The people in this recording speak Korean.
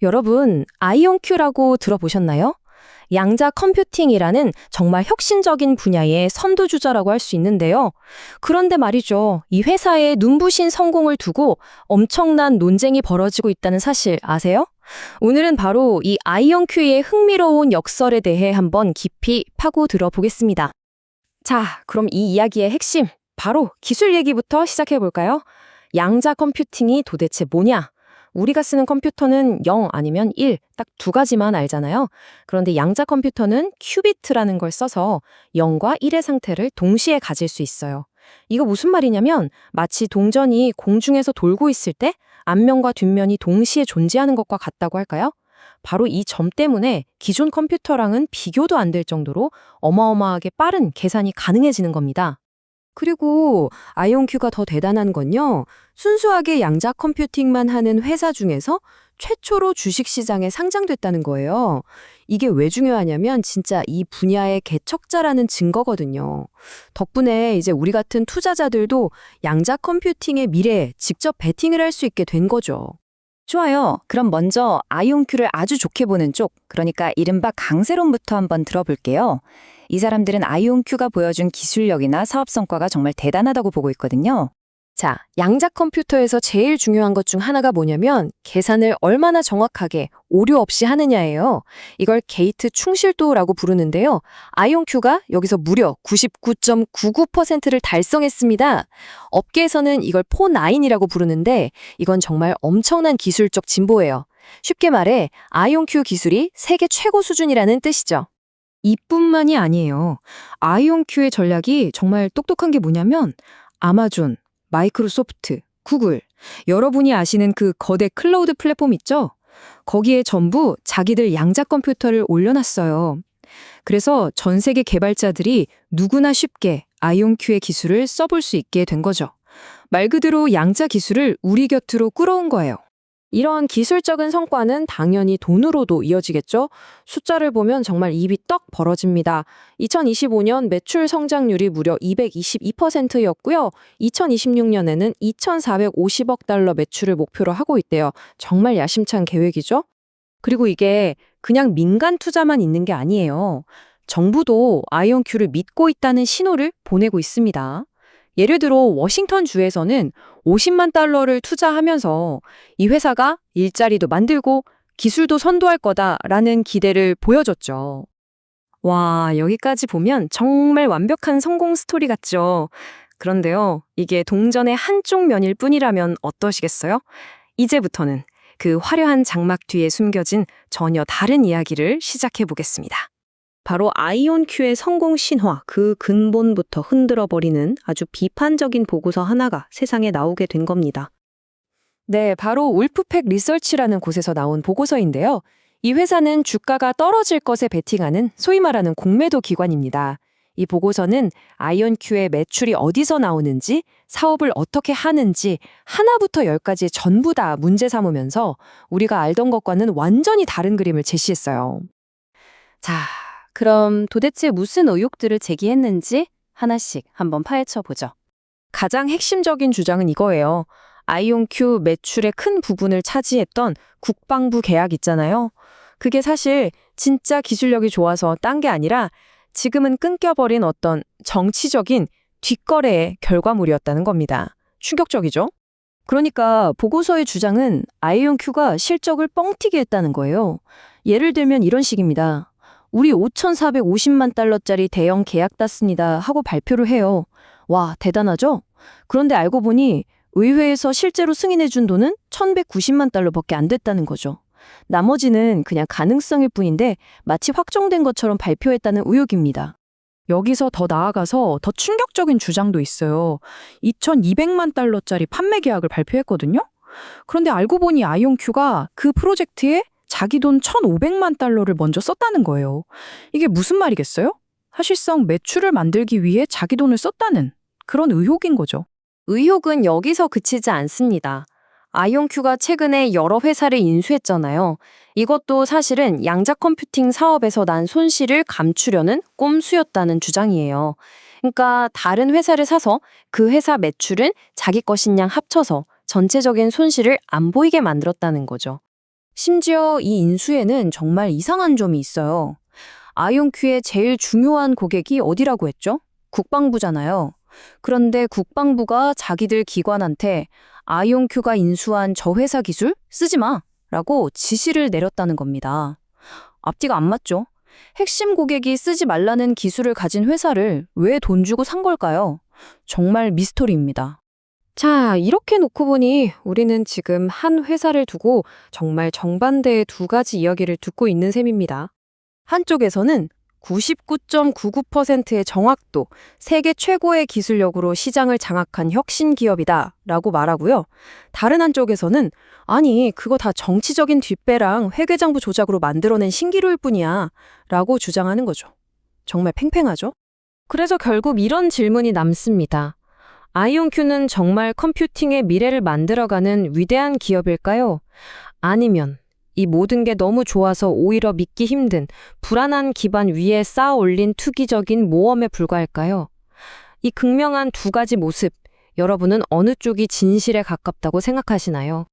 여러분, 아이온큐라고 들어보셨나요? 양자 컴퓨팅이라는 정말 혁신적인 분야의 선두주자라고 할 수 있는데요. 그런데 말이죠. 이 회사의 눈부신 성공을 두고 엄청난 논쟁이 벌어지고 있다는 사실 아세요? 오늘은 바로 이 아이온큐의 흥미로운 역설에 대해 한번 깊이 파고 들어보겠습니다. 자, 그럼 이 이야기의 핵심, 바로 기술 얘기부터 시작해 볼까요? 양자 컴퓨팅이 도대체 뭐냐? 우리가 쓰는 컴퓨터는 0 아니면 1, 딱 두 가지만 알잖아요. 그런데 양자 컴퓨터는 큐비트라는 걸 써서 0과 1의 상태를 동시에 가질 수 있어요. 이거 무슨 말이냐면 마치 동전이 공중에서 돌고 있을 때 앞면과 뒷면이 동시에 존재하는 것과 같다고 할까요? 바로 이 점 때문에 기존 컴퓨터랑은 비교도 안 될 정도로 어마어마하게 빠른 계산이 가능해지는 겁니다. 그리고 아이온큐가 더 대단한 건요. 순수하게 양자 컴퓨팅만 하는 회사 중에서 최초로 주식시장에 상장됐다는 거예요. 이게 왜 중요하냐면 진짜 이 분야의 개척자라는 증거거든요. 덕분에 이제 우리 같은 투자자들도 양자 컴퓨팅의 미래에 직접 베팅을 할 수 있게 된 거죠. 좋아요. 그럼 먼저 아이온큐를 아주 좋게 보는 쪽, 그러니까 이른바 강세론부터 한번 들어볼게요. 이 사람들은 아이온큐가 보여준 기술력이나 사업 성과가 정말 대단하다고 보고 있거든요. 자, 양자 컴퓨터에서 제일 중요한 것 중 하나가 뭐냐면 계산을 얼마나 정확하게 오류 없이 하느냐예요. 이걸 게이트 충실도라고 부르는데요. 아이온큐가 여기서 무려 99.99%를 달성했습니다. 업계에서는 이걸 포9이라고 부르는데 이건 정말 엄청난 기술적 진보예요. 쉽게 말해 아이온큐 기술이 세계 최고 수준이라는 뜻이죠. 이뿐만이 아니에요. 아이온큐의 전략이 정말 똑똑한 게 뭐냐면 아마존, 마이크로소프트, 구글, 여러분이 아시는 그 거대 클라우드 플랫폼 있죠? 거기에 전부 자기들 양자 컴퓨터를 올려놨어요. 그래서 전 세계 개발자들이 누구나 쉽게 아이온큐의 기술을 써볼 수 있게 된 거죠. 말 그대로 양자 기술을 우리 곁으로 끌어온 거예요. 이런 기술적인 성과는 당연히 돈으로도 이어지겠죠? 숫자를 보면 정말 입이 떡 벌어집니다. 2025년 매출 성장률이 무려 222%였고요. 2026년에는 2,450억 달러 매출을 목표로 하고 있대요. 정말 야심찬 계획이죠? 그리고 이게 그냥 민간 투자만 있는 게 아니에요. 정부도 아이온큐를 믿고 있다는 신호를 보내고 있습니다. 예를 들어 워싱턴 주에서는 50만 달러를 투자하면서 이 회사가 일자리도 만들고 기술도 선도할 거다라는 기대를 보여줬죠. 와, 여기까지 보면 정말 완벽한 성공 스토리 같죠? 그런데요, 이게 동전의 한쪽 면일 뿐이라면 어떠시겠어요? 이제부터는 그 화려한 장막 뒤에 숨겨진 전혀 다른 이야기를 시작해 보겠습니다. 바로 아이온큐의 성공 신화, 그 근본부터 흔들어버리는 아주 비판적인 보고서 하나가 세상에 나오게 된 겁니다. 네, 바로 울프팩 리서치라는 곳에서 나온 보고서인데요. 이 회사는 주가가 떨어질 것에 베팅하는 소위 말하는 공매도 기관입니다. 이 보고서는 아이온큐의 매출이 어디서 나오는지, 사업을 어떻게 하는지 하나부터 열까지 전부 다 문제 삼으면서 우리가 알던 것과는 완전히 다른 그림을 제시했어요. 자, 그럼 도대체 무슨 의혹들을 제기했는지 하나씩 한번 파헤쳐 보죠. 가장 핵심적인 주장은 이거예요. 아이온큐 매출의 큰 부분을 차지했던 국방부 계약 있잖아요. 그게 사실 진짜 기술력이 좋아서 딴 게 아니라 지금은 끊겨버린 어떤 정치적인 뒷거래의 결과물이었다는 겁니다. 충격적이죠? 그러니까 보고서의 주장은 아이온큐가 실적을 뻥튀기 했다는 거예요. 예를 들면 이런 식입니다. 우리 5,450만 달러짜리 대형 계약 땄습니다 하고 발표를 해요. 와, 대단하죠? 그런데 알고 보니 의회에서 실제로 승인해준 돈은 1,190만 달러밖에 안 됐다는 거죠. 나머지는 그냥 가능성일 뿐인데 마치 확정된 것처럼 발표했다는 의혹입니다. 여기서 더 나아가서 더 충격적인 주장도 있어요. 2,200만 달러짜리 판매 계약을 발표했거든요. 그런데 알고 보니 아이온큐가 그 프로젝트에 자기 돈 1,500만 달러를 먼저 썼다는 거예요. 이게 무슨 말이겠어요? 사실상 매출을 만들기 위해 자기 돈을 썼다는 그런 의혹인 거죠. 의혹은 여기서 그치지 않습니다. 아이온큐가 최근에 여러 회사를 인수했잖아요. 이것도 사실은 양자 컴퓨팅 사업에서 난 손실을 감추려는 꼼수였다는 주장이에요. 그러니까 다른 회사를 사서 그 회사 매출은 자기 것인 양 합쳐서 전체적인 손실을 안 보이게 만들었다는 거죠. 심지어 이 인수에는 정말 이상한 점이 있어요. 아이온큐의 제일 중요한 고객이 어디라고 했죠? 국방부잖아요. 그런데 국방부가 자기들 기관한테 아이온큐가 인수한 저 회사 기술 쓰지 마! 라고 지시를 내렸다는 겁니다. 앞뒤가 안 맞죠? 핵심 고객이 쓰지 말라는 기술을 가진 회사를 왜 돈 주고 산 걸까요? 정말 미스터리입니다. 자, 이렇게 놓고 보니 우리는 지금 한 회사를 두고 정말 정반대의 두 가지 이야기를 듣고 있는 셈입니다. 한쪽에서는 99.99%의 정확도, 세계 최고의 기술력으로 시장을 장악한 혁신 기업이다 라고 말하고요. 다른 한쪽에서는 아니, 그거 다 정치적인 뒷배랑 회계장부 조작으로 만들어낸 신기루일 뿐이야 라고 주장하는 거죠. 정말 팽팽하죠? 그래서 결국 이런 질문이 남습니다. 아이온큐는 정말 컴퓨팅의 미래를 만들어가는 위대한 기업일까요? 아니면 이 모든 게 너무 좋아서 오히려 믿기 힘든 불안한 기반 위에 쌓아 올린 투기적인 모험에 불과할까요? 이 극명한 두 가지 모습, 여러분은 어느 쪽이 진실에 가깝다고 생각하시나요?